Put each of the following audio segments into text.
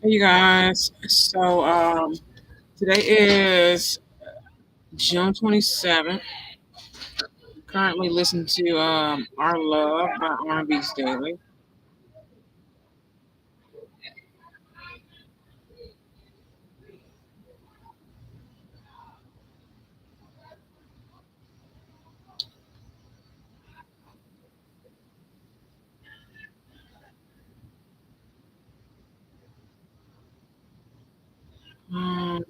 Hey you guys. Today is June 27th. Currently listening to Our Love by R&B's Daily. Um,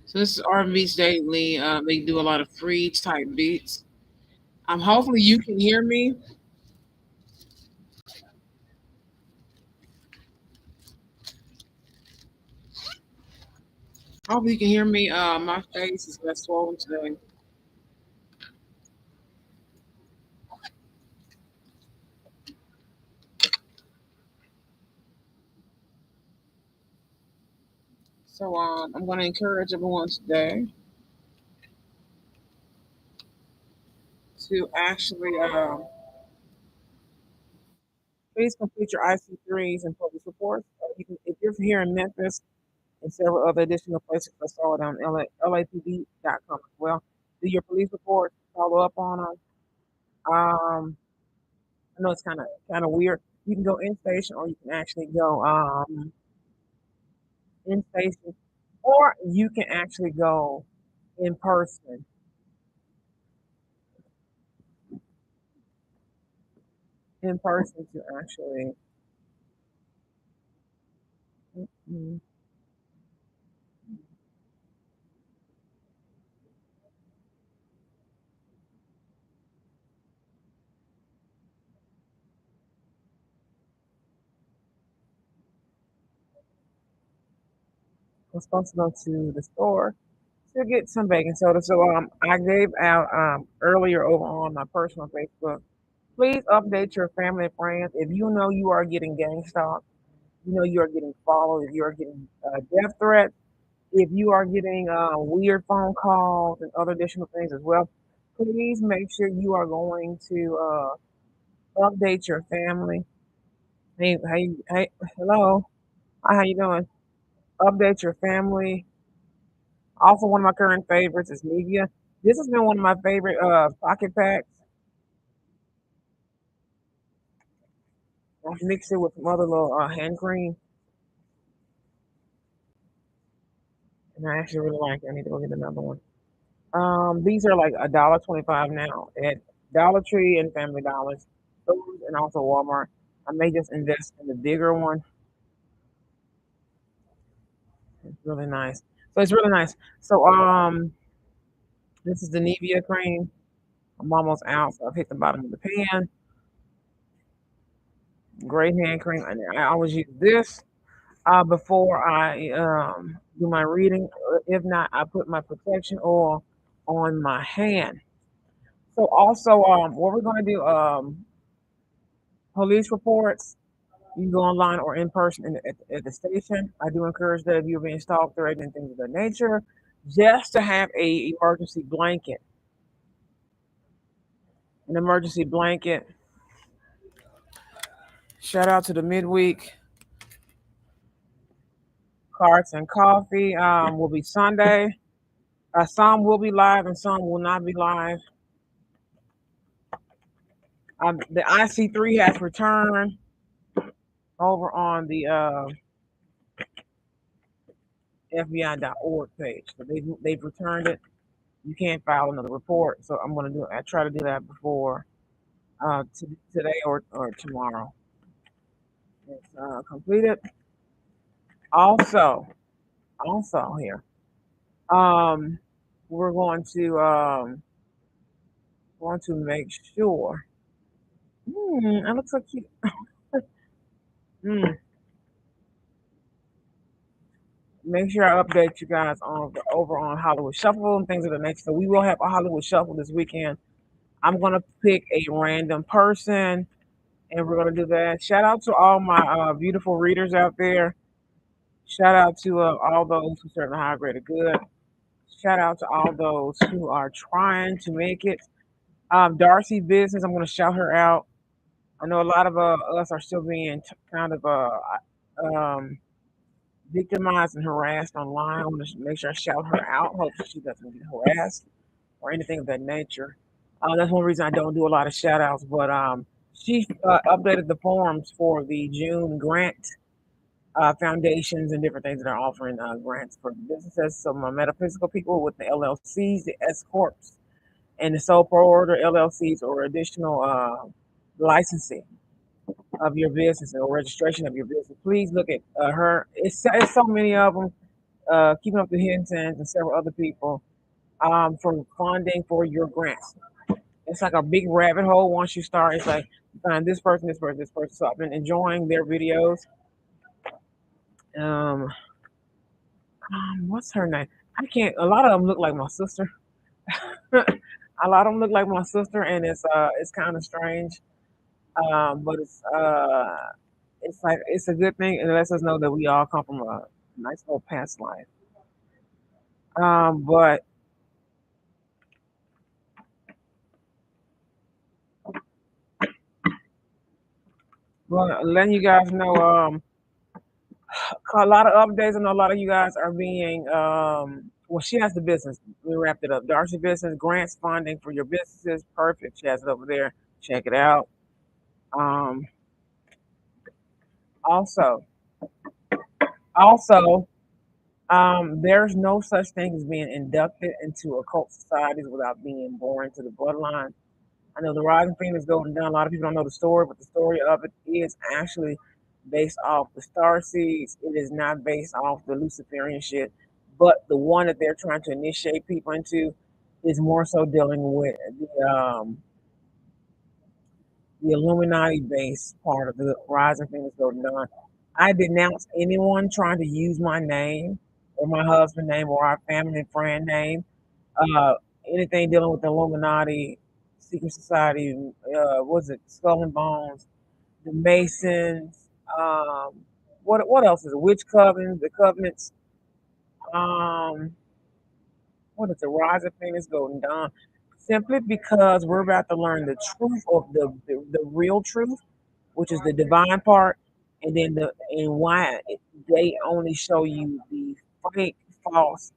so this is R&B's Daily. They do a lot of free type beats. Hopefully you can hear me. Hopefully you can hear me. My face is less swollen today. I'm going to encourage everyone today to actually please complete your IC3s and publish reports. If you're here in Memphis, and several other additional places I saw it on LAPD.com as well. Do your police report, follow up on them. I know it's kind of weird. You can go in station, or you can actually go in station, or you can actually go in person. In person to actually. Mm, I'm supposed to go to the store to get some baking soda. I gave out earlier over on my personal Facebook. Please update your family and friends. If you know you are getting gang stalked, you know you are getting followed, if you are getting death threats, if you are getting weird phone calls and other additional things as well, please make sure you are going to update your family. Hey, hello. Hi, how you doing? Update your family. Also, one of my current favorites is Nivea. This has been one of my favorite pocket packs. I've mixed it with some other little hand cream, and I actually really like it. I need to go get another one. These are like $1.25 now at Dollar Tree and Family Dollars, stores, and also Walmart. I may just invest in the bigger one. It's really nice. So it's really nice. This is the Nivea cream. I'm almost out, so I've hit the bottom of the pan. Great hand cream. And I always use this before I do my reading. If not, I put my protection oil on my hand. So also, what we're gonna do, police reports. You can go online or in person at the station. I do encourage that if you're being stalked, threatened, and things of that nature, just to have a emergency blanket. An emergency blanket. Shout out to the midweek carts and coffee. Will be Sunday. Some will be live and some will not be live. The IC3 has returned over on the FBI.org page. So they've returned it. You can't file another report. So I'm gonna do. I try to do that before today or tomorrow. It's completed. Also, also here, um, we're going to make sure. It looks so cute. Mm, make sure I update you guys on over on Hollywood Shuffle and things of the nature. So we will have a Hollywood Shuffle this weekend. I'm gonna pick a random person, and we're gonna do that. Shout out to all my beautiful readers out there. Shout out to all those who serve the high grade of good. Shout out to all those who are trying to make it. Darcy business. I'm going to shout her out. I know a lot of us are still being kind of um, victimized and harassed online. I want to make sure I shout her out. Hopefully, she doesn't get harassed or anything of that nature. That's one reason I don't do a lot of shout outs. But she updated the forms for the June grant foundations and different things that are offering grants for businesses. So, my metaphysical people with the LLCs, the S Corps, and the sole proprietor LLCs or additional licensing of your business or registration of your business. Please look at her. It's so many of them. Keeping Up the Hintons and several other people for funding for your grants. It's like a big rabbit hole. Once you start, it's like you find this person, this person, this person. So I've been enjoying their videos. Um, what's her name? I can't. A lot of them look like my sister. A lot of them look like my sister, and it's kind of strange. But it's like it's a good thing. It lets us know that we all come from a nice little past life. Um, but but letting you guys know, a lot of updates. I know a lot of you guys are being well, she has the business. We wrapped it up. Darcy business grants funding for your businesses. Perfect. She has it over there. Check it out. Um, also, also, there's no such thing as being inducted into occult societies without being born to the bloodline. I know the Rising Phoenix Golden Dawn. A lot of people don't know the story, but the story of it is actually based off the star seeds. It is not based off the Luciferian shit, but the one that they're trying to initiate people into is more so dealing with the Illuminati based part of the Rising Phoenix Golden Dawn. I denounce anyone trying to use my name or my husband's name or our family and friend name. Uh, Anything dealing with the Illuminati, secret society, was it Skull and Bones, the Masons, what else is it? Witch covens, the covenants, um, what is the Rise of Phoenix Golden Dawn? Simply because we're about to learn the truth of the real truth, which is the divine part, and then why they only show you the fake, false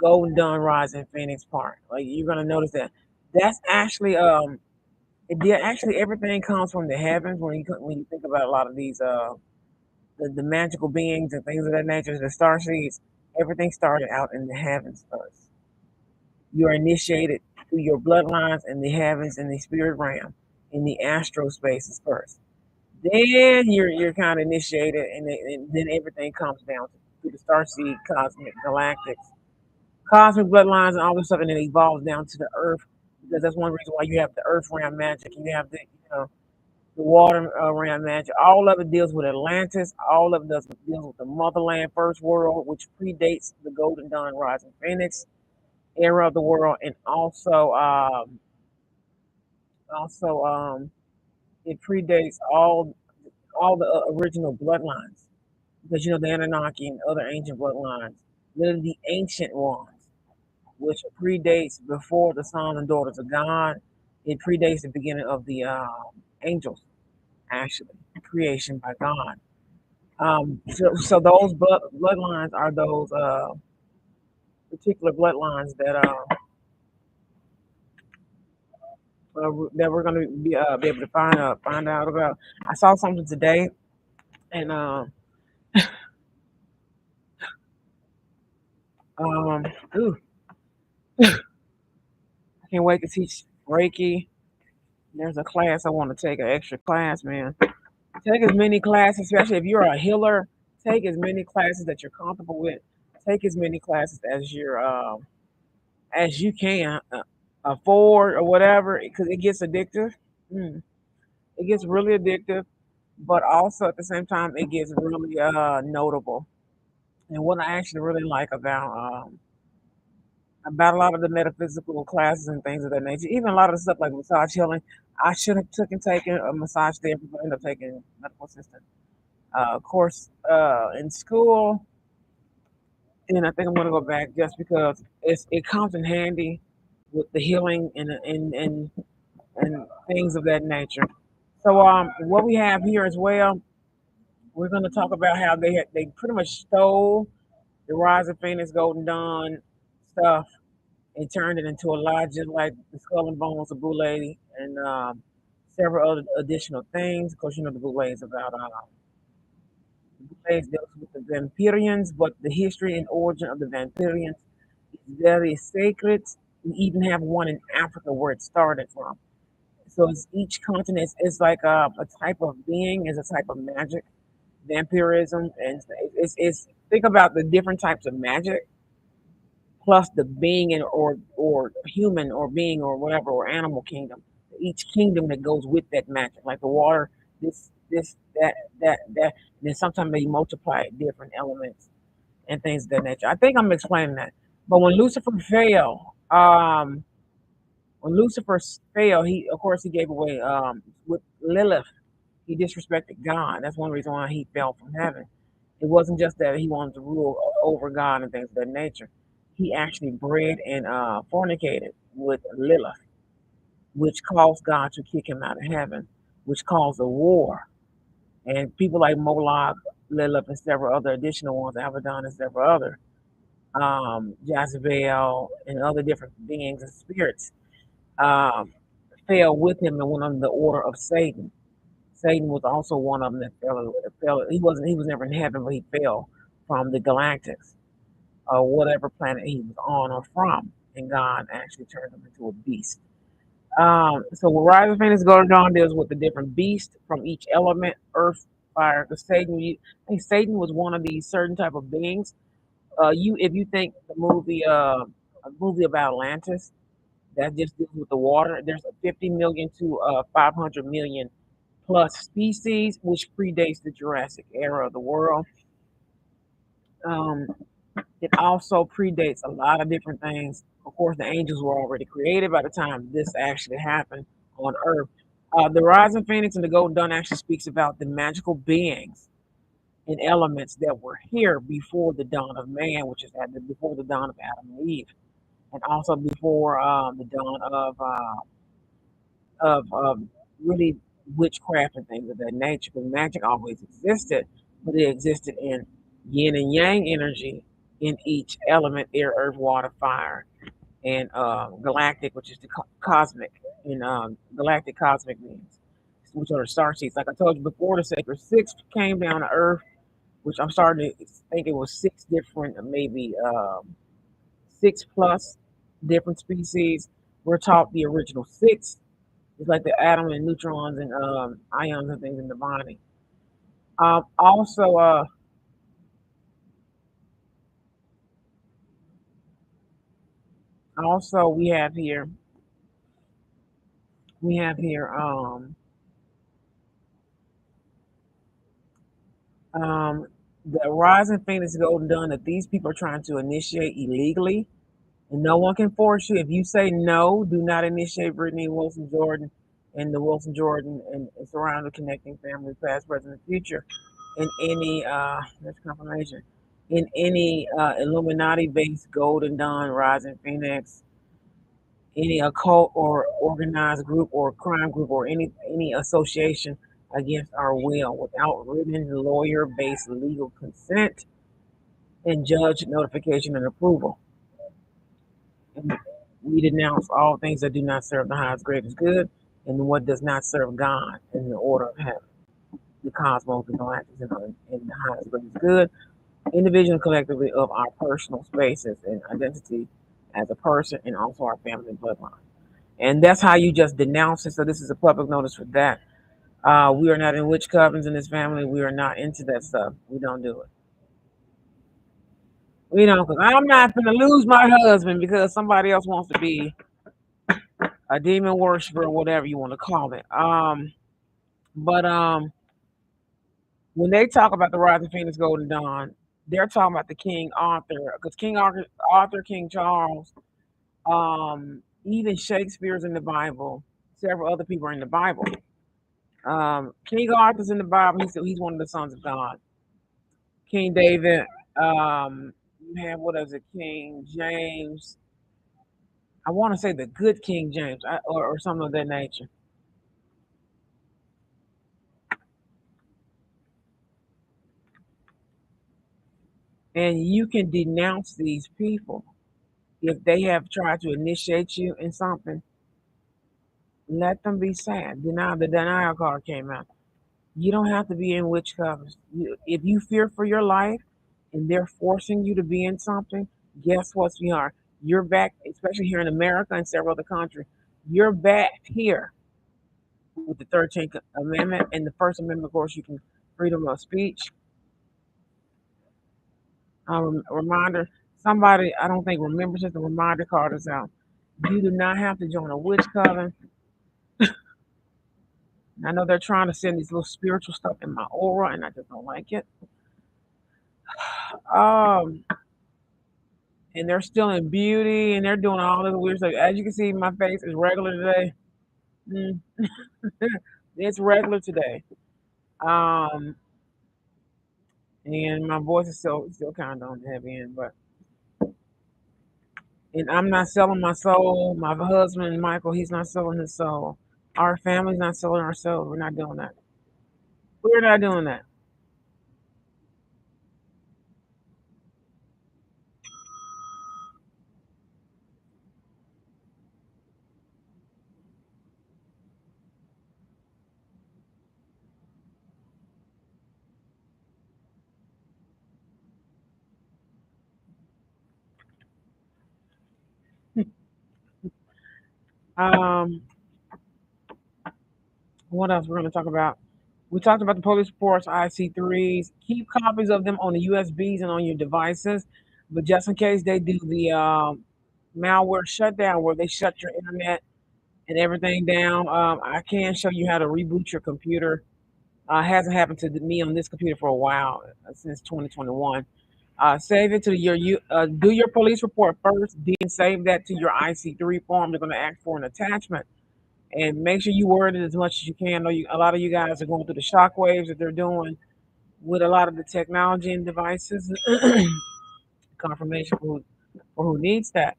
Golden Dawn Rising Phoenix part. Like you're gonna notice that that's actually actually everything comes from the heavens when you think about a lot of these the magical beings and things of that nature, the star seeds, everything started out in the heavens first. You're initiated through your bloodlines in the heavens in the spirit realm, in the astral spaces first. Then you're kind of initiated, and then everything comes down to the star seed, cosmic, galactics, cosmic bloodlines and all this stuff, and it evolves down to the earth because that's one reason why you have the earth realm magic. You have the water realm magic. All of it deals with Atlantis. All of it deals with the motherland, first world, which predates the Golden Dawn, Rising Phoenix era of the world, and also it predates all the original bloodlines because the Anunnaki and other ancient bloodlines, literally the ancient ones which predates before the sons and daughters of God. It predates the beginning of the angels, actually, creation by God. So those bloodlines are those particular bloodlines that we're going to be able to find out about. I saw something today, and um, ooh, I can't wait to teach Reiki. There's a class I want to take, an extra class, man. Take as many classes, especially if you're a healer. Take as many classes that you're comfortable with. Take as many classes as you can afford or whatever, because it gets addictive. Mm. It gets really addictive, but also at the same time, it gets really notable. And what I actually really like about a lot of the metaphysical classes and things of that nature, even a lot of the stuff like massage healing, I should have taken a massage therapy, but I ended up taking medical assistant course in school, and I think I'm going to go back just because it comes in handy. with the healing and things of that nature. So what we have here as well, we're going to talk about how they pretty much stole the Rise of Phoenix Golden Dawn stuff and turned it into a lot just like the Skull and Bones of Boule and several other additional things. Of course, you know the Boule is about Boule deals with the Vampirians, but the history and origin of the Vampirians is very sacred. We even have one in Africa where it started from. So it's each continent is like a type of being, is a type of magic, vampirism, and it's think about the different types of magic plus the being and or human or being or whatever or animal kingdom. Each kingdom that goes with that magic, like the water, this that, and then sometimes they multiply different elements and things of that nature. I think I'm explaining that. But when Lucifer fell, he of course he gave away with Lilith. He disrespected God. That's one reason why he fell from heaven. It wasn't just that he wanted to rule over God and things of that nature. He actually bred and fornicated with Lilith, which caused God to kick him out of heaven, which caused a war. And people like Moloch, Lilith, and several other additional ones, Abaddon and several other, Jezebel, and other different beings and spirits, um, fell with him and went under the order of Satan. Satan was also one of them that fell. He was never in heaven, but he fell from the galactics or whatever planet he was on or from, and God actually turned him into a beast. So when Rise of Phoenix Golden Dawn deals with the different beasts from each element, earth, fire. Because I think Satan was one of these certain type of beings. You if you think a movie about Atlantis that just deals with the water. There's a 50 million to 500 million plus species, which predates the Jurassic era of the world. Um, it also predates a lot of different things. Of course, the angels were already created by the time this actually happened on Earth. The Rising Phoenix and the Golden Dawn actually speaks about the magical beings and elements that were here before the dawn of man, which is before the dawn of Adam and Eve, and also before the dawn of really witchcraft and things of that nature. Because magic always existed, but it existed in yin and yang energy in each element: air, earth, water, fire, and galactic, which is the cosmic, in galactic cosmic beings, which are the star seeds. Like I told you before, the Sacred Six came down to Earth, which I'm starting to think it was six different, maybe six plus different species. We're taught the original six. It's like the atom and neutrons and ions and things in the body. Um, also, uh, also we have here um, the rising Phoenix Golden Dawn that these people are trying to initiate illegally, and no one can force you. If you say no, do not initiate Brittany Wilson Jordan and the Wilson Jordan and surrounding connecting family, past, present, and future, in any that's confirmation, in any Illuminati based Golden Dawn, Rising Phoenix, any occult or organized group or crime group or any association against our will without written lawyer based legal consent and judge notification and approval. And we denounce all things that do not serve the highest greatest good and what does not serve God in the order of heaven, the cosmos, the galactics, and the highest greatest good, individually and collectively of our personal spaces and identity as a person and also our family bloodline. And that's how you just denounce it. So this is a public notice for that. We are not in witch covens in this family. We are not into that stuff. We don't do it. We don't. Cause I'm not going to lose my husband because somebody else wants to be a demon worshiper or whatever you want to call it. But when they talk about the Rise of Phoenix Golden Dawn, they're talking about the King Arthur because Arthur, King Charles, even Shakespeare's in the Bible. Several other people are in the Bible. King Arthur's in the Bible. He's one of the sons of God. King David. You have what is it? King James. I want to say the good King James or something of that nature. And you can denounce these people if they have tried to initiate you in something. Let them be sad. The denial card came out. You don't have to be in witch covers. If you fear for your life and they're forcing you to be in something, guess what, sweetheart? You're back, especially here in America and several other countries. You're back here with the 13th Amendment and the First Amendment. Of course, you can freedom of speech. Reminder: somebody I don't think remembers it. The reminder card is out. You do not have to join a witch coven. I know they're trying to send these little spiritual stuff in my aura, and I just don't like it. Um, and they're still in beauty, and they're doing all this weird stuff. As you can see, my face is regular today. Mm, it's regular today. Um, and my voice is still kind of on the heavy end, but and I'm not selling my soul. My husband Michael, he's not selling his soul. Our family's not selling our soul. We're not doing that. We're not doing that. Um, what else we're going to talk about? We talked about the police reports, IC3s. Keep copies of them on the USBs and on your devices. But just in case they do the malware shutdown where they shut your internet and everything down, I can show you how to reboot your computer. Hasn't happened to me on this computer for a while, since 2021. Save it to do your police report first, then save that to your IC3 form. They're going to ask for an attachment and make sure you word it as much as you can. I know a lot of you guys are going through the shock waves that they're doing with a lot of the technology and devices. Confirmation for who needs that.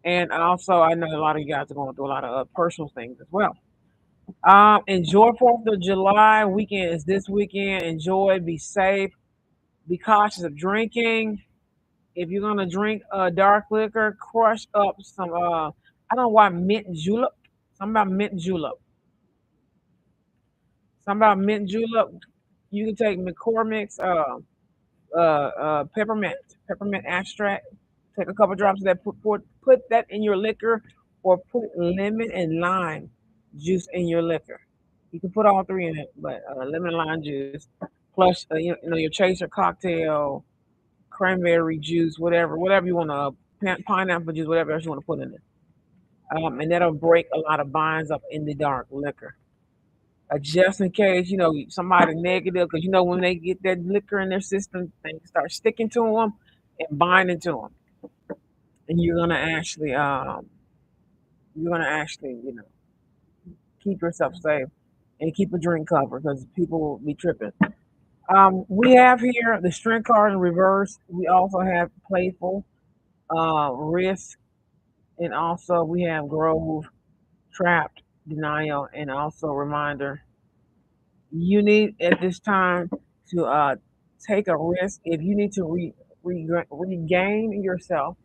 And also, I know a lot of you guys are going through a lot of personal things as well. Enjoy 4th of July weekend is this weekend. Enjoy, be safe, be cautious of drinking. If you're gonna drink dark liquor, crush up some. I don't know why mint julep. Something about mint julep. Something about mint julep. You can take McCormick's peppermint extract. Take a couple drops of that. Put that in your liquor, or put lemon and lime juice in your liquor. You can put all three in it, but lemon and lime juice, plus your chaser cocktail, cranberry juice, whatever you want to, pineapple juice, whatever else you want to put in it. And that'll break a lot of binds up in the dark liquor. Just in case, somebody negative, because when they get that liquor in their system, things start sticking to them and binding to them, and you're gonna actually, keep yourself safe and keep a drink cover because people will be tripping. We have here the strength card in reverse. We also have playful, risk, and also we have grove, trapped, denial, and also reminder. You need at this time to take a risk. If you need to regain yourself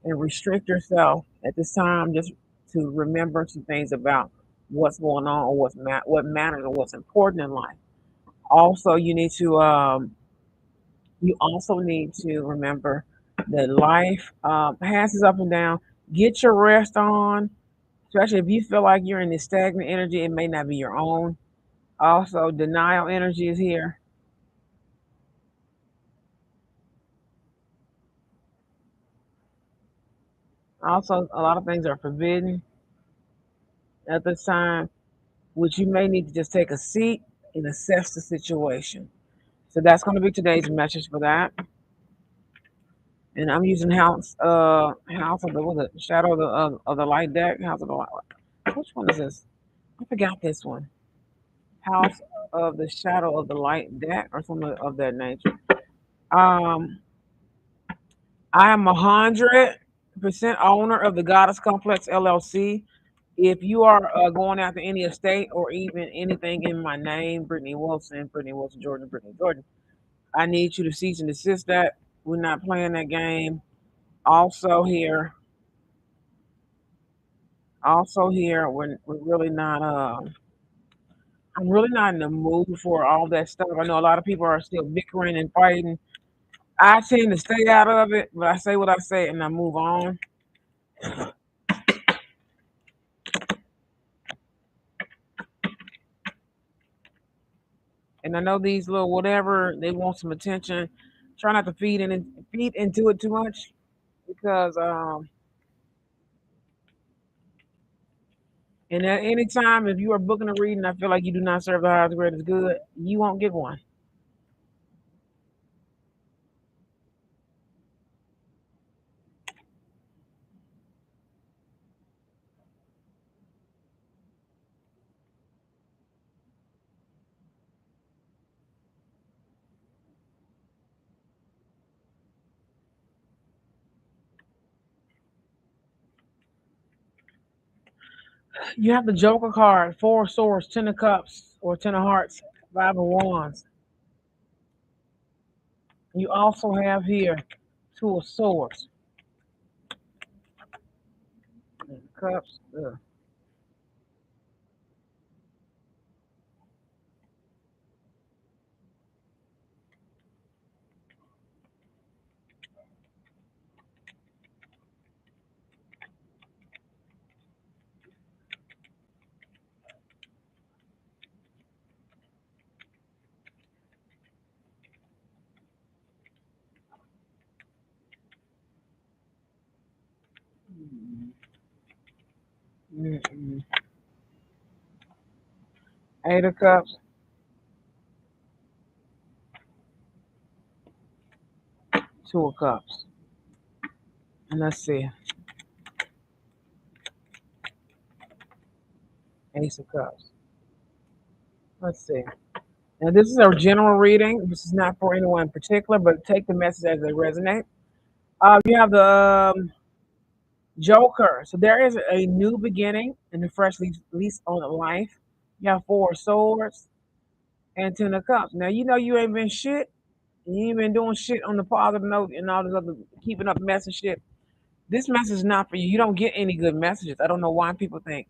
and restrict yourself at this time, just to remember some things about what's going on or what matters or what's important in life. Also, you also need to remember that life has its up and down. Get your rest on, especially if you feel like you're in this stagnant energy. It may not be your own. Also, denial energy is here. Also, a lot of things are forbidden at this time, which you may need to just take a seat and assess the situation. So that's going to be today's message for that. And I'm using house of the what was it? Shadow of the light deck. House of the light. Which one is this? I forgot this one. House of the shadow of the light deck or something of that nature. Um, I am 100. 100% owner of the Goddess Complex LLC. If you are going after any estate or even anything in my name, Brittany Wilson, Jordan, Brittany Jordan, I need you to cease and desist that. We're not playing that game. Also here, we're really not. I'm really not in the mood for all that stuff. I know a lot of people are still bickering and fighting. I tend to stay out of it, but I say what I say and I move on. And I know these little whatever they want some attention. Try not to feed into it too much because and at any time if you are booking a reading, I feel like you do not serve the highest greatest good, you won't get one. You have the Joker card, Four of Swords, Ten of Cups, or Ten of Hearts, Five of Wands. You also have here Two of Swords, Cups. Ugh. Mm-mm. Eight of Cups, Two of Cups. And let's see, Ace of Cups. Let's see. Now, this is a general reading. This is not for anyone in particular, but take the message as they resonate. You have the Joker. So there is a new beginning and a fresh lease on life. You have Four of Swords and Ten of Cups. Now, you know you ain't been shit. You ain't been doing shit on the positive note and all this other keeping up mess and shit. This message is not for you. You don't get any good messages. I don't know why people think,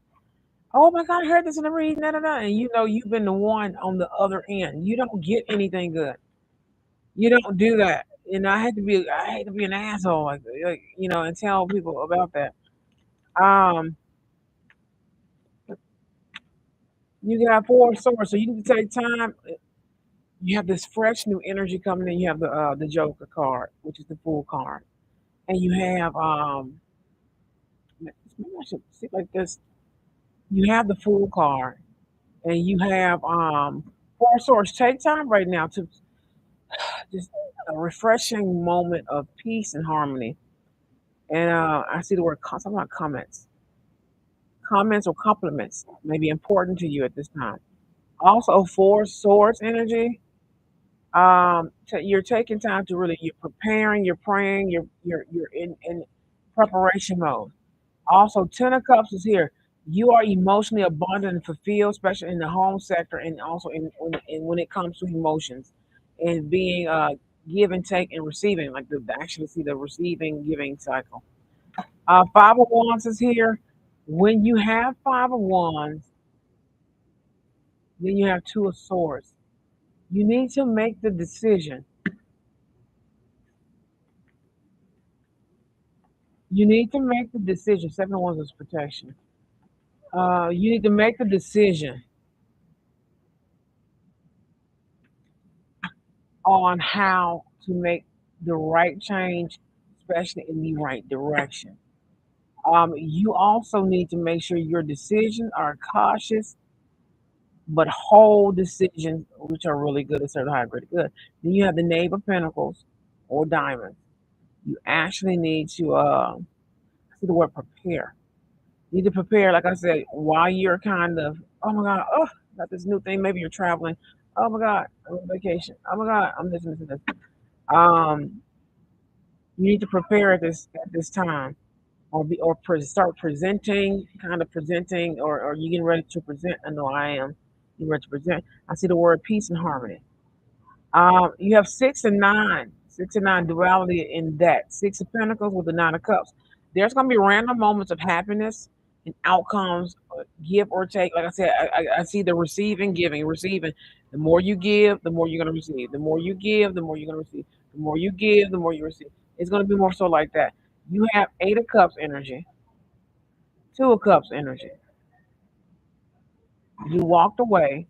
oh my God, I heard this in the reading, da, da, da. And you know you've been the one on the other end. You don't get anything good. You don't do that. You know, I hate to be an asshole like and tell people about that. Um, you got Four of Swords, so you need to take time. You have this fresh new energy coming in. You have the Joker card, which is the Fool card, and you have maybe I should see it like this. You have the Fool card, and you have Four of Swords. Take time right now to just a refreshing moment of peace and harmony. And I see the word something about comments. Comments or compliments may be important to you at this time. Also, Four Swords energy. You're taking time to really you're preparing, you're praying, you're in preparation mode. Also, Ten of Cups is here. You are emotionally abundant and fulfilled, especially in the home sector, and also in when it comes to emotions and being give and take and receiving, like the actually see the receiving giving cycle. Five of Wands is here. When you have Five of Wands, then you have Two of Swords. You need to make the decision. You need to make the decision. Seven of Wands is protection. You need to make the decision on how to make the right change, especially in the right direction. You also need to make sure your decisions are cautious but whole decisions, which are really good at certain high grade good. Then you have the Knave of Pentacles or Diamonds. You actually need to see the word prepare. You need to prepare, like I said, while you're kind of, oh my God, oh, got this new thing. Maybe you're traveling. Oh my God, I'm on vacation. Oh my God, I'm this. Um, you need to prepare at this time. start presenting, kind of presenting, or you getting ready to present. I know I am. You ready to present? I see the word peace and harmony. You have six and nine duality in that Six of Pentacles with the Nine of Cups. There's going to be random moments of happiness and outcomes, give or take. Like I said, I see the receiving, giving, receiving. The more you give, the more you're going to receive. The more you give, the more you're going to receive. The more you give, the more you receive. It's going to be more so like that. You have Eight of Cups energy, Two of Cups energy. You walked away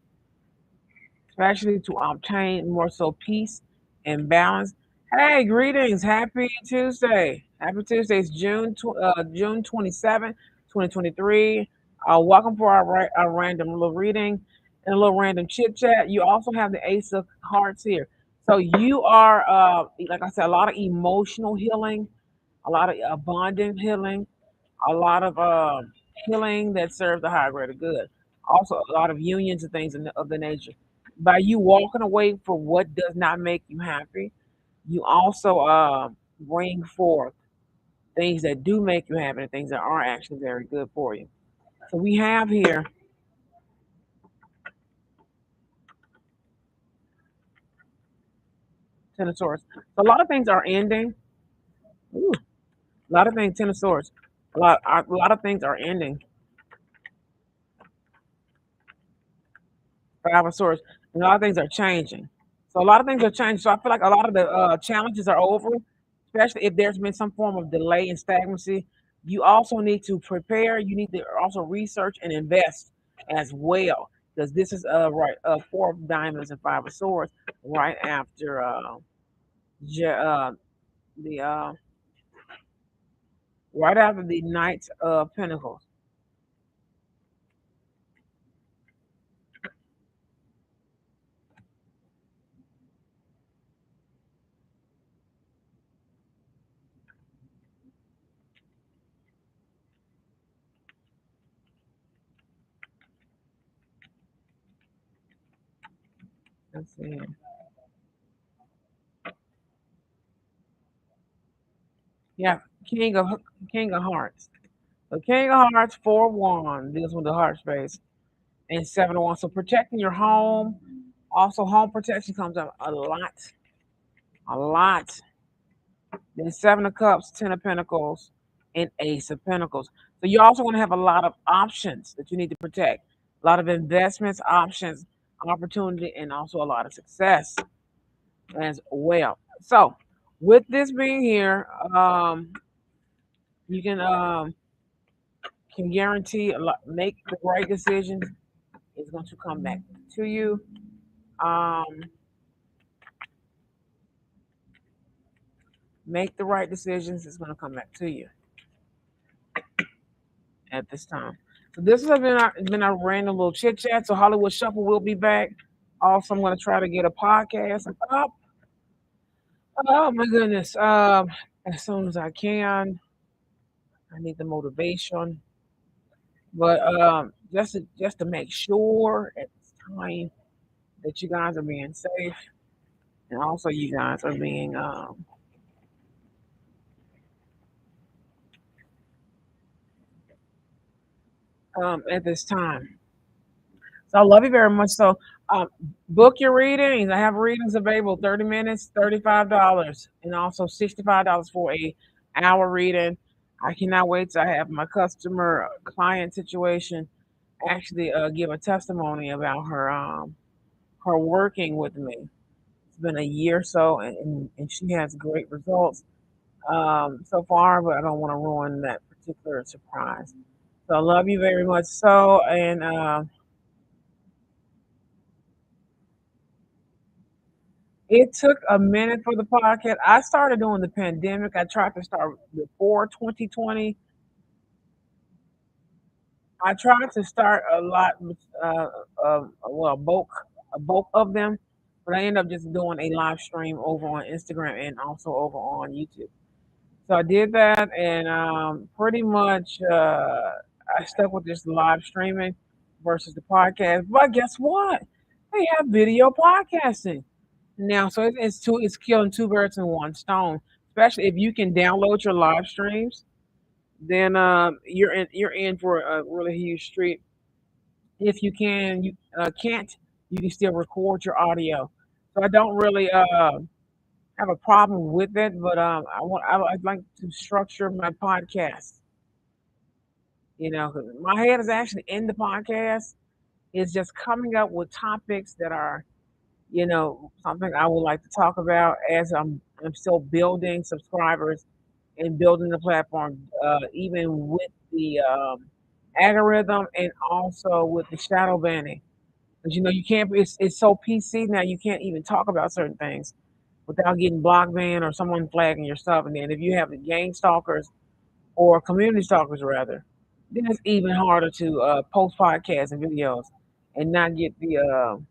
especially to obtain more so peace and balance. Hey, greetings. Happy Tuesday. Happy Tuesday. It's June 27th, 2023. Welcome for our random little reading and a little random chit chat. You also have the Ace of Hearts here. So you are, like I said, a lot of emotional healing, a lot of abundant healing, a lot of healing that serves the higher greater good. Also, a lot of unions and things of the nature. By you walking away from what does not make you happy, you also bring forth things that do make you happy and things that are actually very good for you. So we have here Ten of Swords. So a lot of things are ending. Ooh, a lot of things, Ten of Swords. A lot of things are ending. Five of Swords. And a lot of things are changing. So a lot of things are changing. So I feel like a lot of the challenges are over, especially if there's been some form of delay and stagnancy. You also need to prepare. You need to also research and invest as well, because this is Four of Diamonds and Five of Swords right after Je- uh, the right after the Knight of Pentacles. Let's see. Yeah, King of Hearts. The King of Hearts, Four of Wands deals with the heart space, and Seven of Wands. So protecting your home. Also, home protection comes up a lot, a lot. Then Seven of Cups, Ten of Pentacles, and Ace of Pentacles. So you're also going to have a lot of options that you need to protect. A lot of investments, options, opportunity, and also a lot of success as well. So with this being here, you can guarantee a lot, make the right decisions. It's going to come back to you. Um, make the right decisions. It's going to come back to you at this time. So this has been our random little chit chat. So Hollywood Shuffle will be back. Also, I'm going to try to get a podcast up. Oh my goodness! As soon as I can. I need the motivation, but just to make sure at this time that you guys are being safe, and also you guys are being at this time. So I love you very much. So book your readings. I have readings available 30 minutes, $35, and also $65 for a hour reading. I cannot wait to have my customer client situation actually give a testimony about her working with me. It's been a year or so, and she has great results so far, but I don't want to ruin that particular surprise. So I love you very much. So, and it took a minute for the podcast. I started during the pandemic. I tried to start before 2020. I tried to start a lot, a bulk of them, but I ended up just doing a live stream over on Instagram and also over on YouTube. So I did that, and pretty much I stuck with this live streaming versus the podcast. But guess what? They have video podcasting now, so it's killing two birds in one stone. Especially if you can download your live streams, then you're in for a really huge treat. If you can, you can't, you can still record your audio. So I don't really have a problem with it, but I'd like to structure my podcast. 'Cause my head is actually in the podcast. It's just coming up with topics that are, something I would like to talk about as I'm still building subscribers and building the platform, even with the algorithm and also with the shadow banning. Because you can't. It's so PC now. You can't even talk about certain things without getting block banned or someone flagging your stuff. And then if you have the gang stalkers or community stalkers rather, then it's even harder to post podcasts and videos and not get the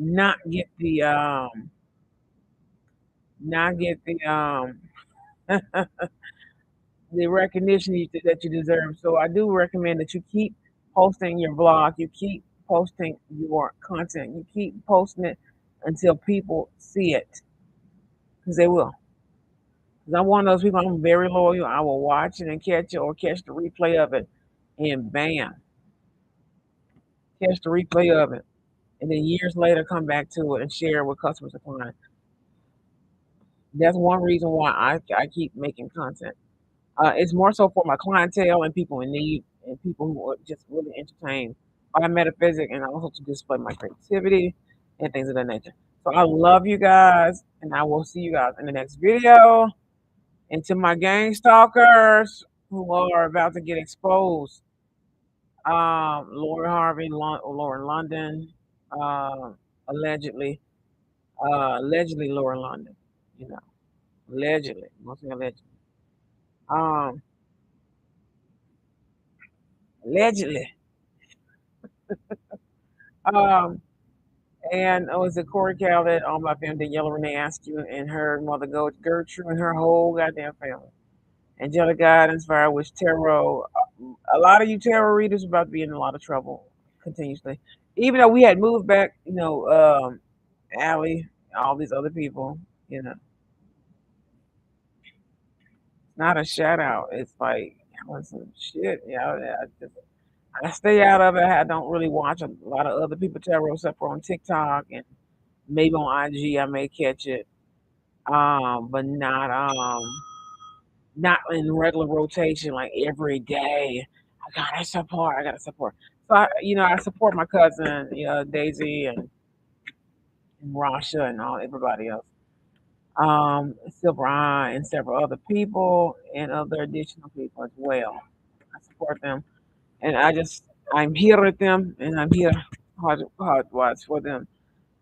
not get the recognition that you deserve. So I do recommend that you keep posting your blog, you keep posting your content, you keep posting it until people see it, because they will. Because I'm one of those people. I'm very loyal. I will watch it and catch it or catch the replay of it, and bam, catch the replay of it, and then years later come back to it and share it with customers and clients. That's one reason why I keep making content. It's more so for my clientele and people in need and people who are just really entertained by metaphysics, and also to display my creativity and things of that nature. So I love you guys, and I will see you guys in the next video. And to my gang stalkers who are about to get exposed, Lori Harvey, Lauren London, uh, allegedly, allegedly Lauren London, you know, allegedly, mostly allegedly, um, allegedly, um, and it was a Corey Calvert on my family, Yellow Renee Askew, and her mother Gertrude, and her whole goddamn family. Angelic God inspired, which tarot. A lot of you tarot readers are about to be in a lot of trouble continuously. Even though we had moved back, Allie, all these other people, not a shout out. It's like some shit. I stay out of it. I don't really watch a lot of other people tarot except for on TikTok and maybe on IG. I may catch it, but not in regular rotation like every day. I gotta support. So I support my cousin, Daisy and Rasha and all everybody else. Silver Eye and several other people and other additional people as well. I support them, and I'm here with them, and I'm here hard wise for them.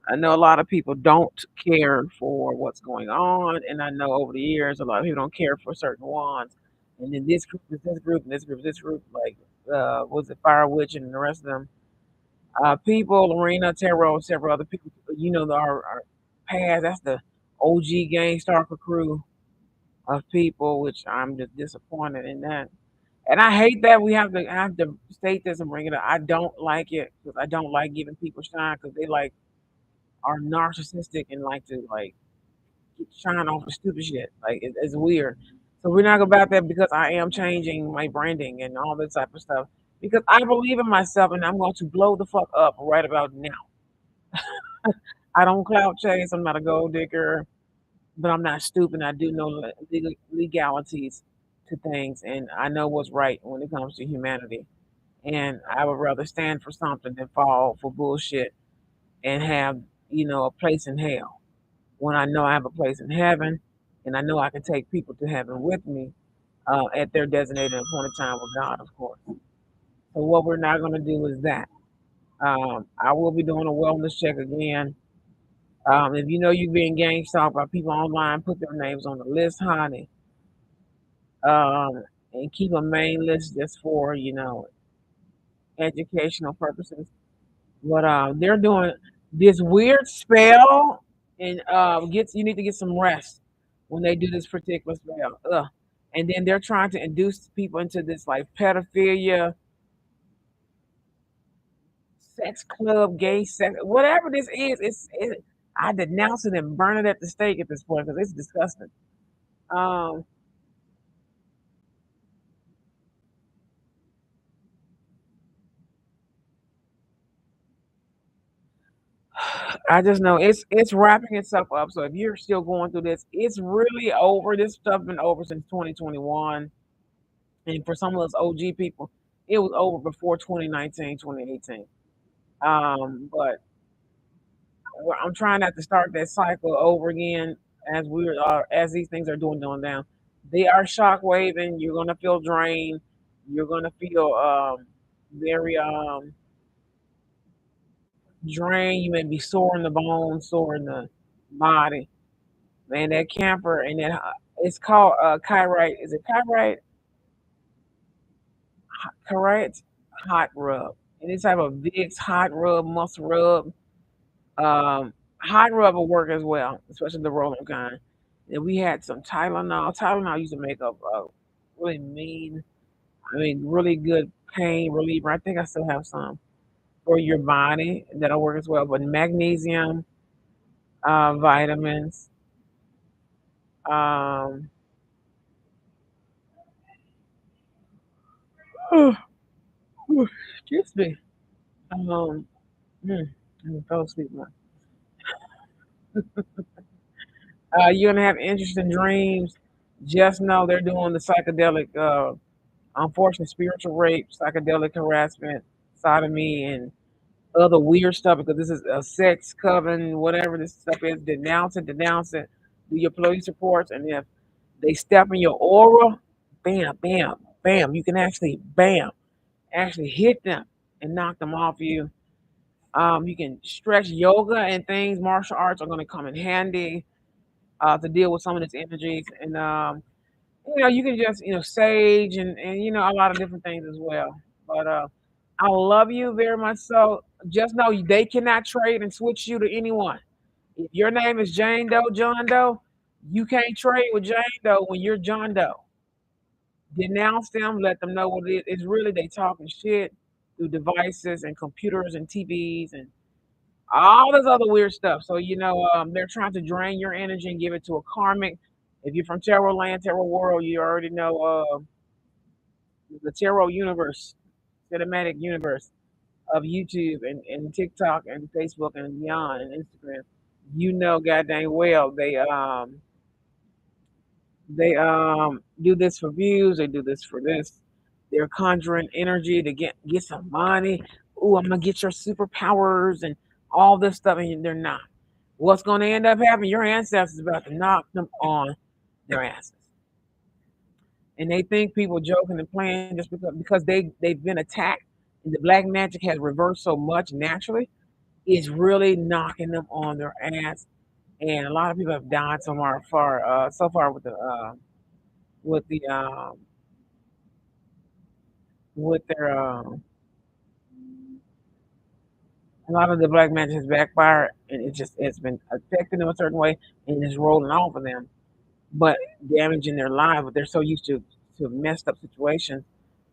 I know a lot of people don't care for what's going on, and I know over the years a lot of people don't care for certain ones. And then this group is this group, and this group is this group, like was it Fire Witch and the rest of them. People, Lorena, Tarot, several other people, our past. That's the OG Gang Stalker crew of people, which I'm just disappointed in that. And I hate that I have to state this and bring it up. I don't like it because I don't like giving people shine because they like are narcissistic and like to like shine off the stupid shit. Like it's weird. So we're not about that because I am changing my branding and all this type of stuff because I believe in myself and I'm going to blow the fuck up right about now. I don't clout chase. I'm not a gold digger, but I'm not stupid. I do know legalities to things, and I know what's right when it comes to humanity. And I would rather stand for something than fall for bullshit and have a place in hell when I know I have a place in heaven, and I know I can take people to heaven with me at their designated and appointed time with God, of course. So what we're not going to do is that. I will be doing a wellness check again. If you know you're being gang stalked by people online, put their names on the list, honey, and keep a main list just for educational purposes. But they're doing this weird spell, and you need to get some rest when they do this particular spell. Ugh. And then they're trying to induce people into this like pedophilia, sex club, gay sex, whatever this is. I denounce it and burn it at the stake at this point because it's disgusting. Um, I just know it's wrapping itself up. So if you're still going through this, it's really over. This stuff been over since 2021. And for some of us OG people, it was over before 2019, 2018. But I'm trying not to start that cycle over again as these things are doing down. They are shock waving. You're gonna feel drained. You're gonna feel very drained. You may be sore in the bones, sore in the body. Man, that camper and that it's called Kyrite. Is it Kyrite? Kyrite hot rub. Any type of Vicks hot rub, muscle rub. Hot rub will work as well, especially the rolling kind. And we had some Tylenol. Tylenol used to make a really mean, I mean, really good pain reliever. I think I still have some for your body that'll work as well. But magnesium, vitamins, um, excuse me. Um, I fell asleep now. You're gonna have interesting dreams. Just know they're doing the psychedelic, unfortunate spiritual rape, psychedelic harassment, sodomy, and other weird stuff because this is a sex coven, whatever this stuff is. Denounce it, denounce it. Do your police reports, and if they step in your aura, bam, bam, bam. You can actually, bam, actually hit them and knock them off you. You can stretch yoga and things. Martial arts are going to come in handy to deal with some of these energies. And you can just sage and a lot of different things as well. But I love you very much. So just know they cannot trade and switch you to anyone. If your name is Jane Doe, John Doe, you can't trade with Jane Doe when you're John Doe. Denounce them, let them know what it is. It's really they talking shit through devices and computers and TVs and all this other weird stuff. So they're trying to drain your energy and give it to a karmic. If you're from Tarot Land, Tarot World, you already know the Tarot universe, cinematic universe of YouTube and TikTok and Facebook and beyond and Instagram. You know, goddamn well they do this for views. They do this for this. They're conjuring energy to get some money. Ooh, I'm gonna get your superpowers and all this stuff, and they're not. What's gonna end up happening? Your ancestors about to knock them on their asses, and they think people joking and playing just because they've been attacked. And the black magic has reversed so much naturally. It's really knocking them on their ass, and a lot of people have died so far with the with their a lot of the black magic has backfired, and it's been affecting them a certain way, and it's rolling off of them, but damaging their lives. But they're so used to messed up situations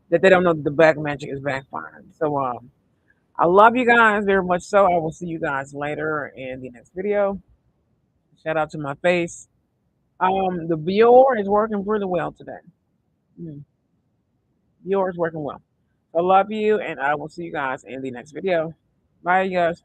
that they don't know that the black magic is backfiring. So I love you guys very much. So I will see you guys later in the next video. Shout out to my face. The viewer is working really well today. Mm, viewer is working well. I love you, and I will see you guys in the next video. Bye, you guys.